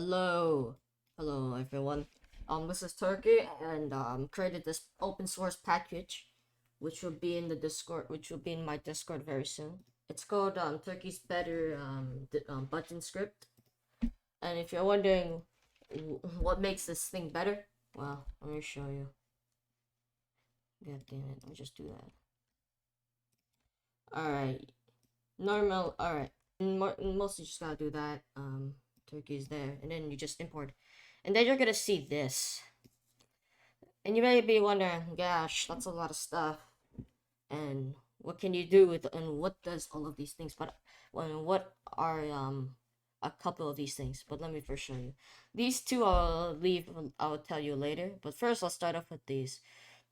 Hello, hello everyone. This is Turkey, and created this open source package, which will be in the Discord, which will be in my Discord very soon. It's called Turkey's Better button script. And if you're wondering what makes this thing better, well, let me show you. God damn it! Let me just do that. All right, normal. All right, mostly just gotta do that. Turkey is there, and then you just import, and then you're gonna see this. And you may be wondering, gosh, that's a lot of stuff. And what can you do with and what does all of these things? But what are a couple of these things? But let me first show you. These two I'll tell you later. But first let's start off with these.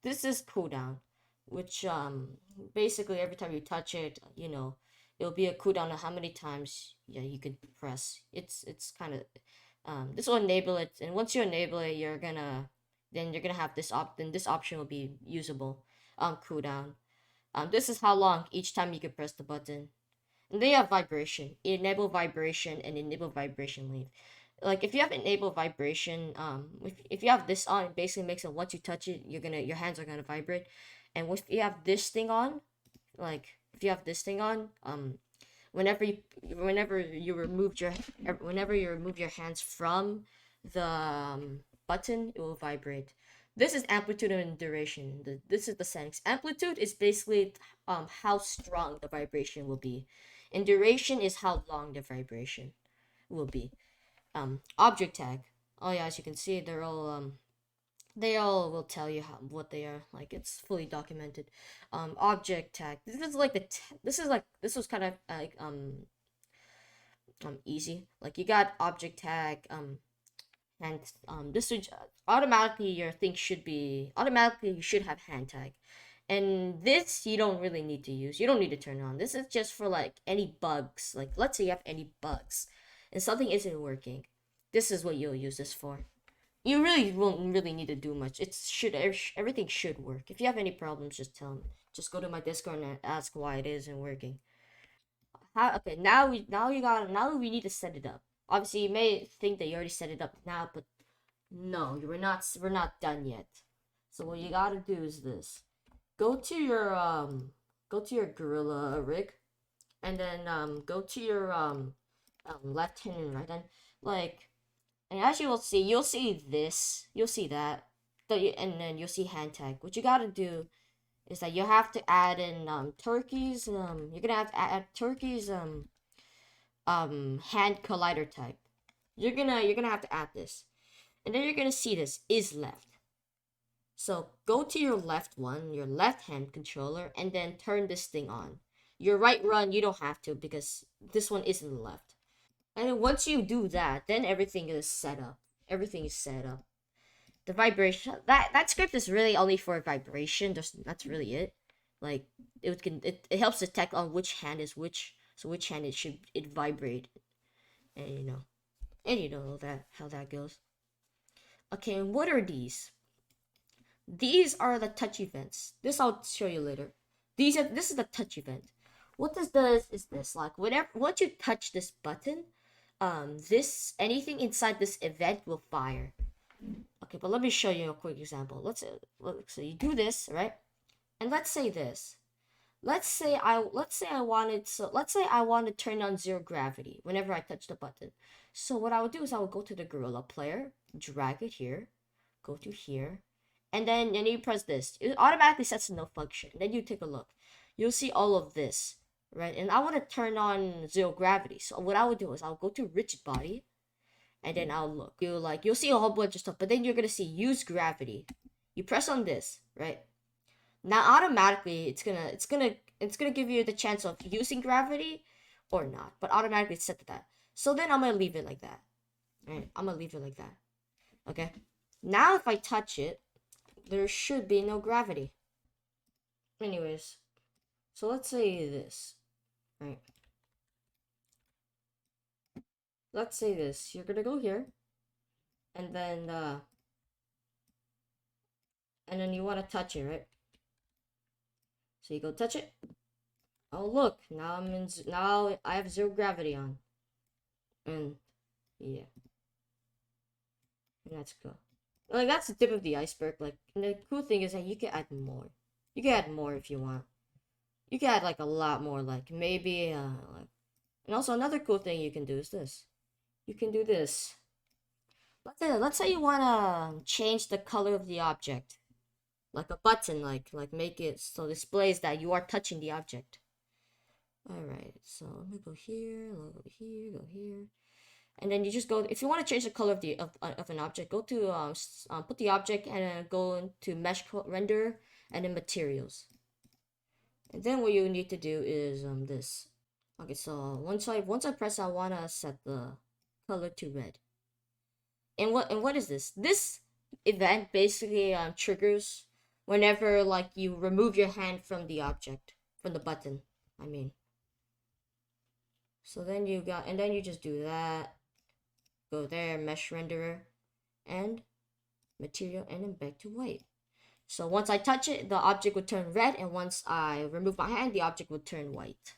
This is cooldown, which basically every time you touch it, it'll be a cooldown of how many times you could press. It's kind of this will enable it, and once you enable it, you're gonna have then this option will be usable cooldown. This is how long each time you can press the button. And they have vibration, enable vibration and enable vibration leave. Like if you have enable vibration, if you have this on, it basically makes it once you touch it, your hands are gonna vibrate. And if you have this thing on, like if you have this thing on, whenever you remove your hands from the button, it will vibrate. This is amplitude and duration. This is the settings. Amplitude is basically how strong the vibration will be, and duration is how long the vibration will be. Object tag. Oh yeah, as you can see, they all will tell you what they are. Like it's fully documented. Object tag. This was kind of like easy. Like you got object tag and this would automatically your thing should be automatically you should have hand tag, and this you don't really need to use. You don't need to turn on. This is just for like any bugs. Like let's say you have any bugs and something isn't working. This is what you'll use this for. You really won't really need to do much. Everything should work. If you have any problems, just tell me. Just go to my Discord and ask why it isn't working. Okay, now we need to set it up. Obviously, you may think that you already set it up now, but no, we're not done yet. So what you gotta do is this. Go to your Gorilla rig, and then go to your left hand and right hand. Like, and as you will see, you'll see that. And then you'll see hand tag. What you gotta do is that you have to add in Turkey's you're gonna have to add Turkey's hand collider type. You're gonna have to add this. And then you're gonna see this is left. So go to your left one, your left hand controller, and then turn this thing on. Your right run, you don't have to because this one isn't left. And then once you do that, then everything is set up. Everything is set up. The vibration that script is really only for vibration. That's really it. Like it helps detect on which hand is which, so which hand it vibrate, and you know that how that goes. Okay, and what are these? These are the touch events. This I'll show you later. This is the touch event. What this does is this, like once you touch this button, this anything inside this event will fire. Okay, but let me show you a quick example. So you do this, right? And let's say this. Let's say I want to turn on zero gravity whenever I touch the button. So what I would do is I would go to the Gorilla player, drag it here, go to here, and then you press this. It automatically sets to no function. Then you take a look. You'll see all of this, right? And I want to turn on zero gravity. So what I would do is I'll go to rigid body, and then I'll look. You'll see a whole bunch of stuff, but then you're gonna see use gravity. You press on this, right? Now automatically it's gonna give you the chance of using gravity or not, but automatically it's set to that. So then I'm gonna leave it like that. Alright, I'm gonna leave it like that. Okay. Now if I touch it, there should be no gravity. Anyways, so let's say this. Right. Let's say this. You're gonna go here, and then you wanna touch it, right? So you go touch it. Oh look, now I have zero gravity on. And yeah. And that's cool. Like that's the tip of the iceberg. Like, and the cool thing is that you can add more. You can add more if you want. You can add like a lot more. Like maybe like, and also another cool thing you can do is this. You can do this. Let's say you wanna change the color of the object, like a button, like make it so it displays that you are touching the object. All right, so let me go here, go here, go here, and then you just go. If you want to change the color of of an object, go to put the object and go into mesh render and then materials. And then what you need to do is this. Okay, so once I press, I wanna set the color to red. And what is this? This event basically triggers whenever like you remove your hand from the object, from the button. I mean. So then and then you just do that. Go there, mesh renderer, and material, and then back to white. So once I touch it, the object would turn red, and once I remove my hand, the object would turn white.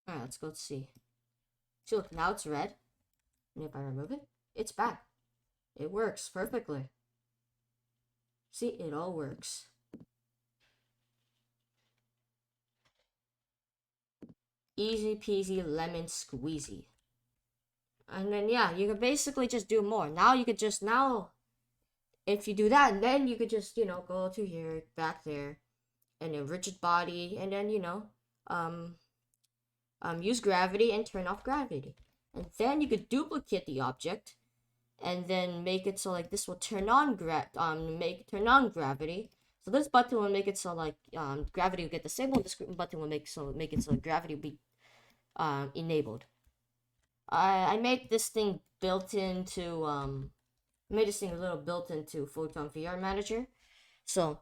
Alright, let's go see. See, look, now it's red. And if I remove it, it's back. It works perfectly. See, it all works. Easy peasy lemon squeezy. And then yeah, you can basically just do more. Now you could just if you do that, then you could just go to here, back there, and then rigid body, and then um use gravity and turn off gravity, and then you could duplicate the object, and then make it so like this will turn on turn on gravity. So this button will make it so like gravity will get disabled. This button will make it so gravity will be enabled. I made this thing built into made this thing a little built into Photon VR Manager. So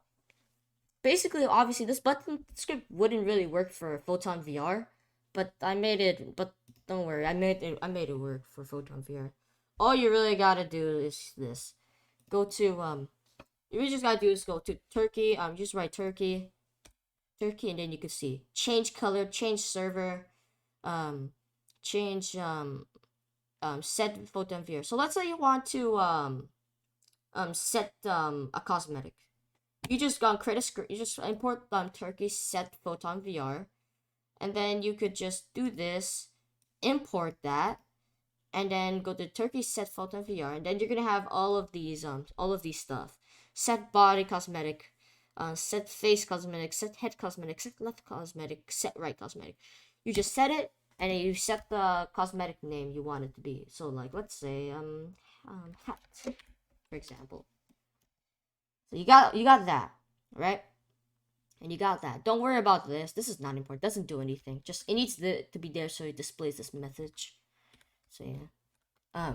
basically, obviously, this button script wouldn't really work for Photon VR, but I made it. But don't worry, I made it work for Photon VR. All you really gotta do is this: go to you just gotta do is go to Turkey. Just write Turkey, and then you can see change color, change server, change set Photon VR. So let's say you want to set a cosmetic. You just create a script. You just import Turkey set Photon VR, and then you could just do this, import that, and then go to Turkey set Photon VR, and then you're gonna have all of these stuff. Set body cosmetic, set face cosmetic, set head cosmetic, set left cosmetic, set right cosmetic. You just set it, and then you set the cosmetic name you want it to be. So like let's say hat, for example. So you got that, right? And you got that. Don't worry about this. This is not important. It doesn't do anything. Just it needs to be there so it displays this message. So yeah.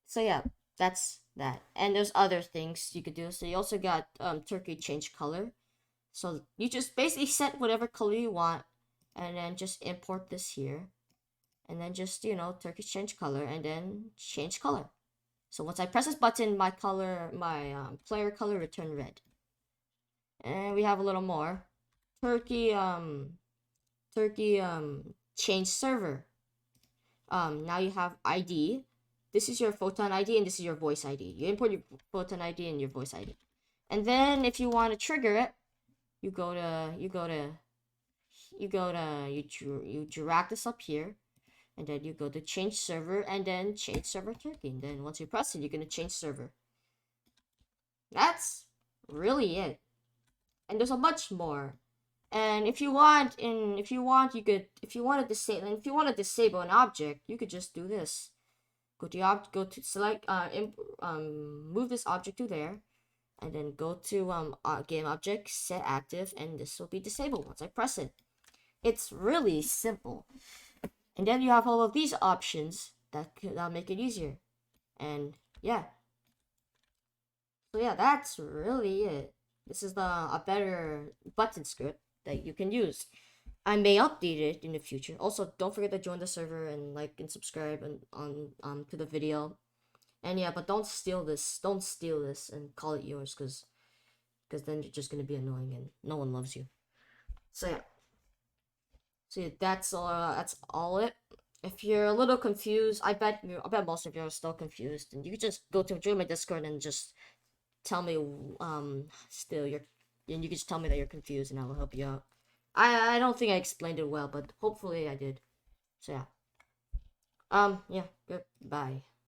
So yeah, that's that. And there's other things you could do. So you also got Turkey change color. So you just basically set whatever color you want, and then just import this here, and then just Turkey change color, and then change color. So once I press this button, my player color return red. And we have a little more. Turkey change server. Now you have ID. This is your Photon ID and this is your voice ID. You import your Photon ID and your voice ID. And then if you want to trigger it, you drag this up here, and then you go to change server, and then change server Turkey. And then once you press it, you're gonna change server. That's really it. And there's a bunch more. And if you want to disable an object, you could just do this. Go to select move this object to there, and then go to game object, set active, and this will be disabled once I press it. It's really simple. And then you have all of these options that'll make it easier. And yeah. So yeah, that's really it. This is a better button script that you can use. I may update it in the future. Also, don't forget to join the server and like and subscribe on to the video. And yeah, but don't steal this. Don't steal this and call it yours, because then you're just gonna be annoying and no one loves you. So yeah. See, that's all it. If you're a little confused, I bet most of you are still confused, and you can just go to join my Discord and just tell me still you're and you can just tell me that you're confused, and I will help you out. I don't think I explained it well, but hopefully I did. So yeah. Yeah. Goodbye.